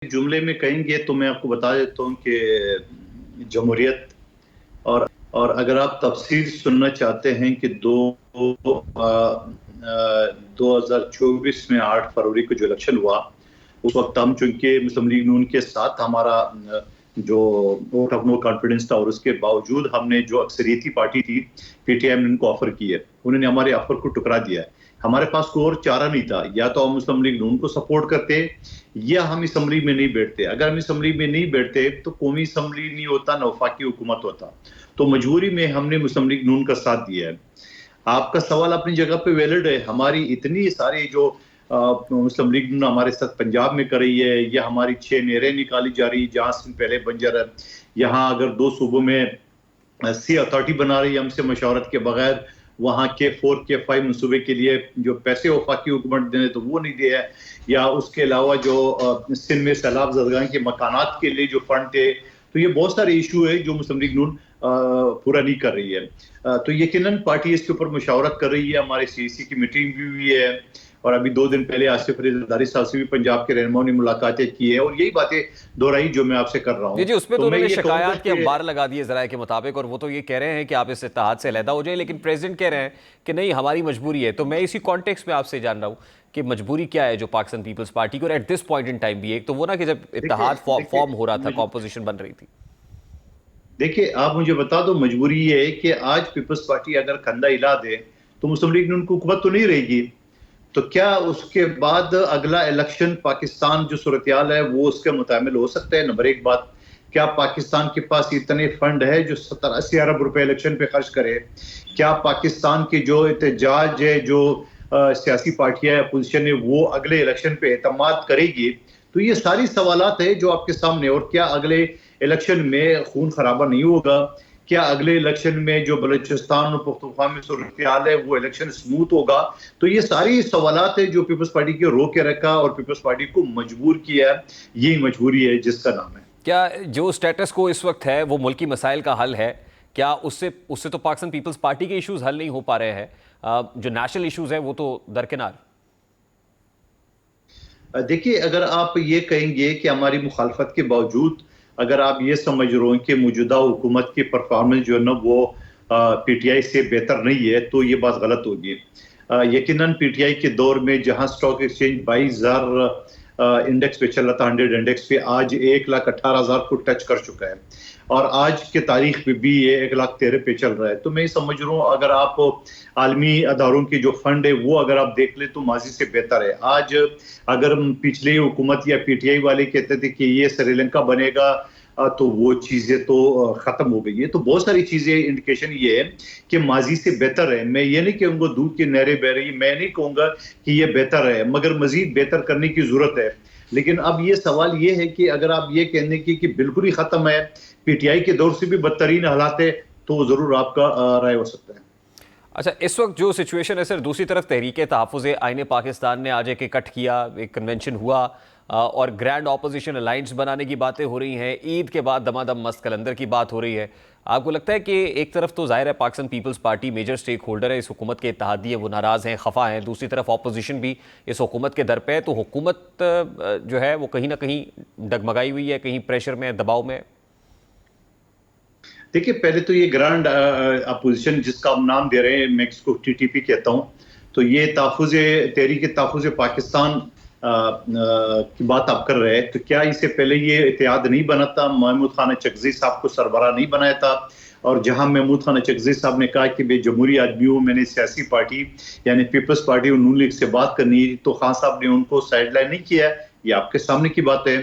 جملے میں کہیں گے تو میں آپ کو بتا دیتا ہوں کہ جمہوریت اور اگر آپ تفصیل سننا چاہتے ہیں کہ 2024 میں 8 فروری کو جو الیکشن ہوا اس وقت ہم چونکہ مسلم لیگ نون کے ساتھ ہمارا جو ووٹ آف نو کانفیڈنس تھا اور اس کے باوجود ہم نے جو اکثریتی پارٹی تھی پی ٹی آئی نے ان کو آفر کی ہے، انہوں نے ہمارے آفر کو ٹکرا دیا ہے۔ ہمارے پاس کوئی اور چارہ نہیں تھا، یا تو ہم مسلم لیگ نون کو سپورٹ کرتے یا ہم اسمبلی میں نہیں بیٹھتے۔ اگر ہم اسمبلی میں نہیں بیٹھتے تو قومی اسمبلی نہیں ہوتا، نہ وفاقی حکومت ہوتا، تو مجبوری میں ہم نے مسلم لیگ نون کا ساتھ دیا ہے۔ آپ کا سوال اپنی جگہ پہ ویلڈ ہے۔ ہماری اتنی ساری جو مسلم لیگ نون ہمارے ساتھ پنجاب میں کر رہی ہے، یا ہماری 6 نہریں نکالی جا رہی جہاں سے پہلے بنجر ہے، یہاں اگر 2 صوبوں میں سی اتھارٹی بنا رہی ہے ہم سے مشاورت کے بغیر، وہاں K4 K5 منصوبے کے لیے جو پیسے وفاقی حکومت دینے تو وہ نہیں دیا ہے، یا اس کے علاوہ جو سندھ میں سیلاب زدگان کے مکانات کے لیے جو فنڈ تھے، تو یہ بہت سارے ایشو ہے جو مسلم لیگ نون پورا نہیں کر رہی ہے۔ تو یقیناً پارٹی اس کے اوپر مشاورت کر رہی ہے، ہمارے CEC کی میٹنگ بھی ہوئی ہے، اور ابھی 2 دن پہلے آصف علی زرداری صاحب سے بھی پنجاب کے رہنماؤں نے ملاقاتیں کی ہیں، اور یہی باتیں دہرائی جو میں آپ سے کر رہا ہوں۔ جی اس پہ تو تو میں انہوں نے یہ کہوں گا شکایات کے کہ انبار لگا دیے ذرائع کے مطابق، اور وہ تو یہ کہہ رہے ہیں کہ آپ اس اتحاد سے علیحدہ ہو جائیں، لیکن پریزیڈنٹ کہہ رہے ہیں کہ نہیں ہماری مجبوری ہے۔ تو میں اسی کانٹیکس میں آپ سے جان رہا ہوں کہ مجبوری کیا ہے جو پاکستان پیپلز پارٹی کو، اور at this point in time بھی ایک تو وہ نا کہ جب اتحاد فارم ہو رہا تھا، کمپوزیشن بن رہی تھی۔ دیکھیے آپ مجھے بتا دو، مجبوری یہ ہے کہ آج پیپلز پارٹی اگر کندھا ہلا دے تو مسلم لیگ نون کو حکومت تو نہیں رہے گی، تو کیا اس کے بعد اگلا الیکشن پاکستان جو صورتحال ہے وہ اس کے متعامل ہو سکتا ہے؟ نمبر 1 بات، کیا پاکستان کے پاس اتنے فنڈ ہے جو 70-80 ارب روپے الیکشن پہ خرچ کرے؟ کیا پاکستان کی جو احتجاج ہے، جو سیاسی پارٹیاں اپوزیشن ہے، وہ اگلے الیکشن پہ اعتماد کرے گی؟ تو یہ ساری سوالات ہیں جو آپ کے سامنے، اور کیا اگلے الیکشن میں خون خرابہ نہیں ہوگا؟ کیا اگلے الیکشن میں جو بلوچستان اور پختونخوا میں صورتحال ہے وہ الیکشن سموتھ ہوگا؟ تو یہ ساری سوالات ہیں جو پیپلز پارٹی کے رو کے رکھا اور پیپلز پارٹی کو مجبور کیا ہے، یہی مجبوری ہے جس کا نام ہے۔ کیا جو سٹیٹس کو اس وقت ہے وہ ملکی مسائل کا حل ہے؟ کیا اس سے تو پاکستان پیپلز پارٹی کے ایشوز حل نہیں ہو پا رہے ہیں، جو نیشنل ایشوز ہیں وہ تو درکنار؟ دیکھیے اگر آپ یہ کہیں گے کہ ہماری مخالفت کے باوجود اگر آپ یہ سمجھ رہے ہو کہ موجودہ حکومت کی پرفارمنس جو ہے نا وہ پی ٹی آئی سے بہتر نہیں ہے، تو یہ بات غلط ہوگی۔ یقیناً پی ٹی آئی کے دور میں جہاں سٹاک ایکسچینج 22,000 انڈیکس پہ چل رہا تھا، 100 انڈیکس پہ، آج 1,18,000 کو ٹچ کر چکا ہے، اور آج کے تاریخ پہ بھی یہ 1,13,000 پہ چل رہا ہے۔ تو میں یہ سمجھ رہا ہوں اگر آپ عالمی اداروں کے جو فنڈ ہے وہ اگر آپ دیکھ لیں تو ماضی سے بہتر ہے۔ آج اگر پچھلی حکومت یا پی ٹی آئی والے کہتے تھے کہ یہ سری لنکا بنے گا، تو وہ چیزیں تو ختم ہو گئی ہے۔ تو بہت ساری چیزیں انڈیکیشن یہ ہے کہ ماضی سے بہتر ہے۔ میں یہ نہیں کہوں گا دودھ کی نہریں بہہ رہی، میں نہیں کہوں گا کہ یہ بہتر ہے، مگر مزید بہتر کرنے کی ضرورت ہے۔ لیکن اب یہ سوال یہ ہے کہ اگر آپ یہ کہنے کی کہ بالکل ہی ختم ہے، پی ٹی آئی کے دور سے بھی بدترین حالات ہے، تو ضرور آپ کا رائے ہو سکتا ہے۔ اچھا اس وقت جو سچویشن ہے سر، دوسری طرف تحریک تحفظ آئین پاکستان نے آج ایک اکٹھ کیا، ایک کنونشن ہوا، اور گرینڈ اپوزیشن الائنس بنانے کی باتیں ہو رہی ہیں، عید کے بعد دمادم مست کلندر کی بات ہو رہی ہے۔ آپ کو لگتا ہے کہ ایک طرف تو ظاہر ہے پاکستان پیپلز پارٹی میجر سٹیک ہولڈر ہے اس حکومت کے اتحادی ہے، وہ ناراض ہیں، خفا ہیں، دوسری طرف اپوزیشن بھی اس حکومت کے در پہ ہے، تو حکومت جو ہے وہ کہیں نہ کہیں ڈگمگائی ہوئی ہے، کہیں پریشر میں، دباؤ میں؟ دیکھیے پہلے تو یہ گرانڈ اپوزیشن جس کا ہم نام دے رہے ہیں، میں اس کو ٹی ٹی پی کہتا ہوں، تو یہ تحریک تحفظ پاکستان کی بات آپ کر رہے ہیں، تو کیا اس سے پہلے یہ اتحاد نہیں بنا تھا؟ محمود خان چکزئی صاحب کو سربراہ نہیں بنایا تھا؟ اور جہاں محمود خان چکزئی صاحب نے کہا کہ میں جمہوری آدمی ہوں، میں نے سیاسی پارٹی یعنی پیپلز پارٹی اور نون لیگ سے بات کرنی ہے، تو خان صاحب نے ان کو سائیڈ لائن نہیں کیا، یہ آپ کے سامنے کی بات ہے۔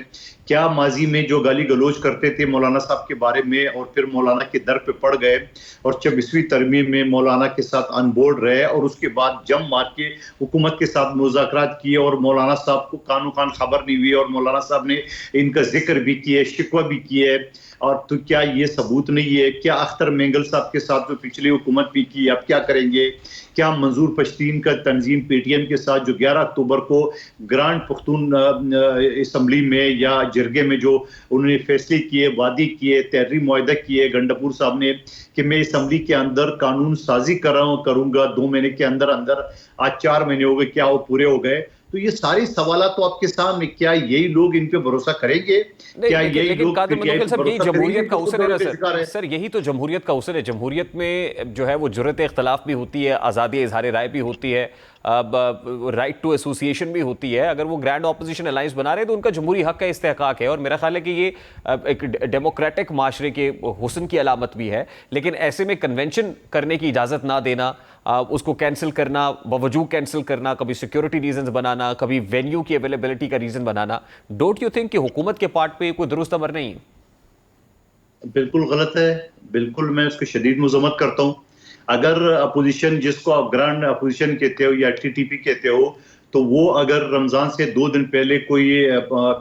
کیا ماضی میں جو گالی گلوچ کرتے تھے مولانا صاحب کے بارے میں اور پھر مولانا کے در پہ پڑ گئے اور 24ویں ترمیم میں مولانا کے ساتھ ان بورڈ رہے، اور اس کے بعد جم مار کے حکومت کے ساتھ مذاکرات کیے، اور مولانا صاحب کو کانوں کان خبر نہیں ہوئی، اور مولانا صاحب نے ان کا ذکر بھی کیا، شکوہ بھی کیا ہے، اور تو کیا یہ ثبوت نہیں ہے؟ کیا اختر مینگل صاحب کے ساتھ جو پچھلی حکومت بھی کی، اب کیا کریں گے؟ کیا منظور پشتین کا تنظیم پی ٹی ایم کے ساتھ جو 11 اکتوبر کو گرانڈ پختون اسمبلی میں یا جرگے میں جو انہوں نے فیصلے کیے، وعدے کیے، تحریری معاہدہ کیے گنڈپور صاحب نے کہ میں اسمبلی کے اندر قانون سازی کروں گا 2 مہینے کے اندر اندر، آج 4 مہینے ہو گئے، کیا وہ پورے ہو گئے؟ تو یہ سارے سوالات تو آپ کے سامنے، کیا یہی لوگ ان پہ بھروسہ کریں گے؟ کیا یہی لیکن لوگ قادر پی ٹی آئی مندوخیل پہ صاحب یہی بھروسہ کریں گے جمہوریت کا جو خود حسن ہے نا دولت کا شکار ہے؟ سر یہی تو جمہوریت کا حسن ہے. جمہوریت میں جو ہے وہ جرأت اختلاف بھی ہوتی ہے، آزادی اظہار رائے بھی ہوتی ہے، رائٹ ٹو ایسوسیشن بھی ہوتی ہے. اگر وہ گرینڈ اپوزیشن الائنس بنا رہے ہیں تو ان کا جمہوری حق کا استحقاق ہے، اور میرا خیال ہے کہ یہ ایک ڈیموکریٹک معاشرے کے حسن کی علامت بھی ہے. لیکن ایسے میں کنونشن کرنے کی اجازت نہ دینا، اس کو کینسل کرنا، بوجوہ کینسل کرنا، کبھی سیکیورٹی ریزنز بنانا، کبھی وینیو کی اویلیبلٹی کا reason banana, don't you think کہ حکومت کے پارٹ پہ کوئی درست عمل نہیں؟ بالکل غلط ہے، بالکل میں اس کی شدید مذمت کرتا ہوں. اگر اپوزیشن، جس کو آپ گرانڈ اپوزیشن کہتے ہو یا ٹی ٹی پی کہتے ہو، تو وہ اگر رمضان سے 2 دن پہلے کوئی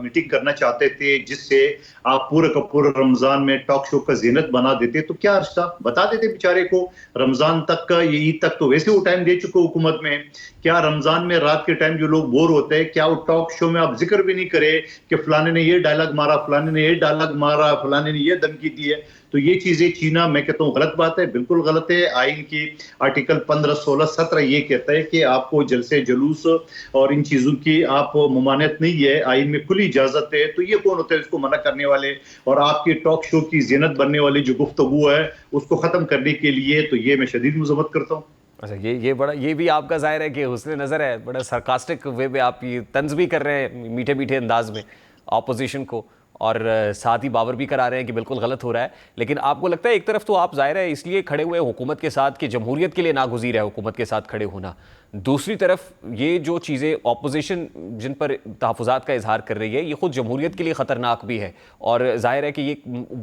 میٹنگ کرنا چاہتے تھے جس سے آپ پورے کا پورا رمضان میں ٹاک شو کا زینت بنا دیتے تو کیا رشتہ، بتا دیتے بیچارے کو رمضان تک کا، یہ عید تک تو ویسے وہ ٹائم دے چکے حکومت میں. کیا رمضان میں رات کے ٹائم جو لوگ بور ہوتے ہیں، کیا وہ ٹاک شو میں آپ ذکر بھی نہیں کرے کہ فلانے نے یہ ڈائلاگ مارا، فلانے نے یہ ڈائلاگ مارا، فلانے نے یہ دھمکی دی ہے؟ تو یہ چیزیں چھینا میں کہتا ہوں غلط بات ہے، بالکل غلط ہے. آئین کی آرٹیکل 15، 16، 17 یہ کہتا ہے کہ آپ کو جلسے جلوس اور ان چیزوں کی آپ ممانعت نہیں ہے، آئین میں کھلی اجازت ہے. تو یہ کون ہوتا ہے اس کو منع کرنے والے؟ اور آپ کے ٹاک شو کی زینت بننے والی جو گفتگو ہے اس کو ختم کرنے کے لیے، تو یہ میں شدید مذمت کرتا ہوں. اچھا، یہ بھی آپ کا ظاہر ہے کہ حسن نظر ہے، بڑا سرکاسٹک وے میں آپ یہ طنز بھی کر رہے ہیں میٹھے میٹھے انداز میں اپوزیشن کو، اور ساتھ ہی باور بھی کرا رہے ہیں کہ بالکل غلط ہو رہا ہے. لیکن آپ کو لگتا ہے ایک طرف تو آپ ظاہر ہے اس لیے کھڑے ہوئے حکومت کے ساتھ کہ جمہوریت کے لیے ناگزیر ہے حکومت کے ساتھ کھڑے ہونا، دوسری طرف یہ جو چیزیں اپوزیشن جن پر تحفظات کا اظہار کر رہی ہے یہ خود جمہوریت کے لیے خطرناک بھی ہے، اور ظاہر ہے کہ یہ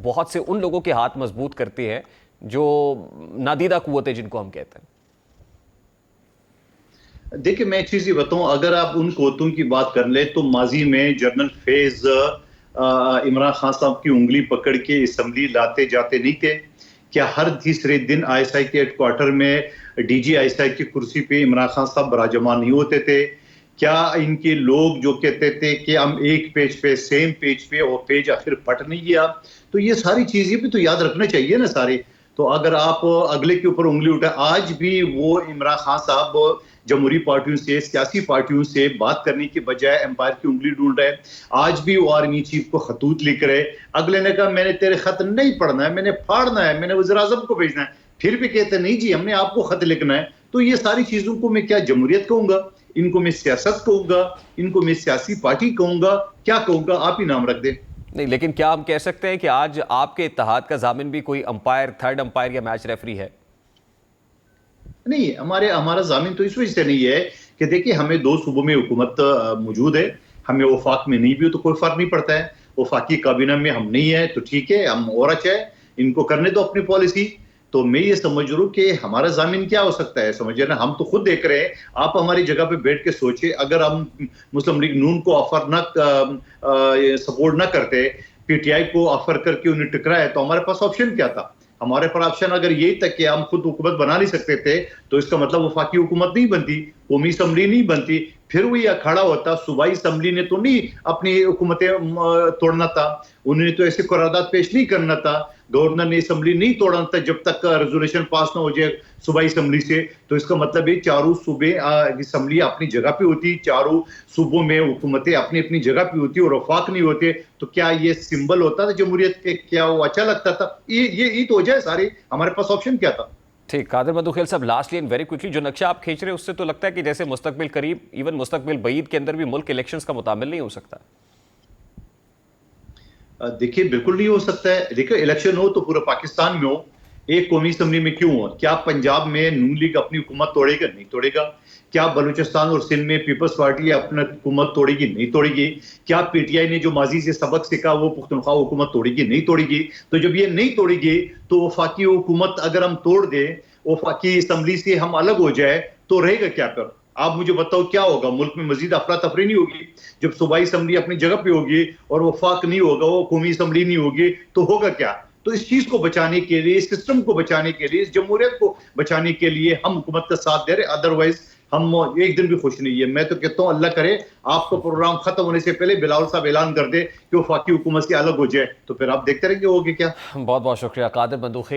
بہت سے ان لوگوں کے ہاتھ مضبوط کرتے ہیں جو نادیدہ قوتیں جن کو ہم کہتے ہیں. دیکھیں میں ایک چیز یہ بتاؤں، اگر آپ ان قوتوں کی بات کر لیں تو ماضی میں جنرل فیض عمران خان صاحب کی انگلی پکڑ کے اسمبلی لاتے جاتے نہیں تھے؟ کیا ہر تیسرے دن آئی ایس آئی کے ہیڈ کوارٹر میں D G I S I کی کرسی پہ عمران خان صاحب براجمان نہیں ہوتے تھے؟ کیا ان کے لوگ جو کہتے تھے کہ ہم ایک پیج پہ، سیم پیج پہ، اور پیج آخر پھٹ نہیں گیا؟ تو یہ ساری چیزیں بھی تو یاد رکھنا چاہیے نا سارے. تو اگر آپ اگلے کے اوپر انگلی اٹھائے، آج بھی وہ عمران خان صاحب جمہوری پارٹیوں سے، سیاسی پارٹیوں سے بات کرنے کی بجائے امپائر کی انگلی ڈھونڈ رہے. آج بھی وہ آرمی چیف کو خطوط لکھ رہے، اگلے نے کہا میں نے تیرے خط نہیں پڑھنا ہے، میں نے پھاڑنا ہے، میں نے وزیر اعظم کو بھیجنا ہے، پھر بھی کہتے نہیں جی ہم نے آپ کو خط لکھنا ہے. تو یہ ساری چیزوں کو میں کیا جمہوریت کہوں گا؟ ان کو میں سیاست کہوں گا؟ ان کو میں سیاسی پارٹی کہوں گا؟ کیا کہوں گا؟ آپ ہی نام رکھ دیں. نہیں، لیکن کیا ہم کہہ سکتے ہیں کہ آج آپ کے اتحاد کا ضامن بھی کوئی امپائر، تھرڈ امپائر یا میچ ریفری ہے؟ نہیں، ہمارا ضامن تو اس وجہ سے نہیں ہے کہ دیکھیں ہمیں 2 صوبوں میں حکومت موجود ہے، ہمیں وفاق میں نہیں بھی ہو تو کوئی فرق نہیں پڑتا ہے. وفاقی کابینہ میں ہم نہیں ہیں تو ٹھیک ہے، ہم اور اچھا ہے، ان کو کرنے دو اپنی پالیسی. تو میں یہ سمجھ رہا ہوں کہ ہمارا ضامن کیا ہو سکتا ہے، سمجھے نا؟ ہم تو خود دیکھ رہے ہیں. آپ ہماری جگہ پہ بیٹھ کے سوچے، اگر ہم مسلم لیگ نون کو آفر نہ سپورٹ نہ کرتے، پی ٹی آئی کو آفر کر کے انہیں ٹکرایا، تو ہمارے پاس آپشن کیا تھا؟ ہمارے پر آپشن اگر یہی تک کہ ہم خود حکومت بنا نہیں سکتے تھے تو اس کا مطلب وفاقی حکومت نہیں بنتی، قومی اسمبلی نہیں بنتی. پھر وہ یہ کھڑا ہوتا، صوبائی اسمبلی نے تو نہیں اپنی حکومتیں توڑنا تھا، انہوں نے تو ایسے قرارداد پیش نہیں کرنا تھا، گورنر نے اسمبلی نہیں توڑنا تھا جب تک ریزولوشن پاس نہ ہو جائے صوبائی اسمبلی سے. تو اس کا مطلب یہ چاروں صوبے اسمبلی اپنی جگہ پہ ہوتی، چاروں صوبوں میں حکومتیں اپنی اپنی جگہ پہ ہوتی اور وفاق نہیں ہوتے، تو کیا یہ سمبل ہوتا تھا جمہوریت کے؟ کیا وہ اچھا لگتا تھا؟ یہ تو ہو جائے سارے، ہمارے پاس آپشن کیا تھا؟ ٹھیک. قادر مندوخیل صاحب، لاسٹلی اینڈ ویری کوئکلی، جو نقشہ آپ کھینچ رہے ہیں اس سے تو لگتا ہے کہ جیسے مستقبل قریب، ایون مستقبل بعید کے اندر بھی ملک الیکشنز کا متعامل نہیں ہو سکتا. دیکھیے بالکل نہیں ہو سکتا ہے. دیکھیں الیکشن ہو تو پورا پاکستان میں ہو، ایک قومی اسمبلی میں کیوں ہو؟ کیا پنجاب میں نون لیگ اپنی حکومت توڑے گا؟ نہیں توڑے گا. کیا بلوچستان اور سندھ میں پیپلز پارٹی اپنا حکومت توڑے گی؟ نہیں توڑے گی. کیا پی ٹی آئی نے جو ماضی سے سبق سیکھا وہ پختونخوا حکومت توڑے گی؟ نہیں توڑے گی. تو جب یہ نہیں توڑے گی تو وفاقی حکومت اگر ہم توڑ دیں، وفاقی اسمبلی سے ہم الگ ہو جائے، تو رہے گا کیا پھر؟ آپ مجھے بتاؤ کیا ہوگا؟ ملک میں مزید افراتفری نہیں ہوگی؟ جب صوبائی اسمبلی اپنی جگہ پہ ہوگی اور وفاق نہیں ہوگا، وہ قومی اسمبلی نہیں ہوگی، تو ہوگا کیا؟ تو اس چیز کو بچانے کے لیے، اس سسٹم کو بچانے کے لیے، اس جمہوریت کو بچانے کے لیے ہم حکومت کا ساتھ دے رہے، ادروائز ہم ایک دن بھی خوش نہیں ہے. میں تو کہتا ہوں اللہ کرے آپ کا پروگرام ختم ہونے سے پہلے بلاول صاحب اعلان کر دے کہ وفاقی حکومت سے الگ ہو جائے، تو پھر آپ دیکھتے رہیں گے ہوگے کیا. بہت بہت شکریہ قادر مندوخیل.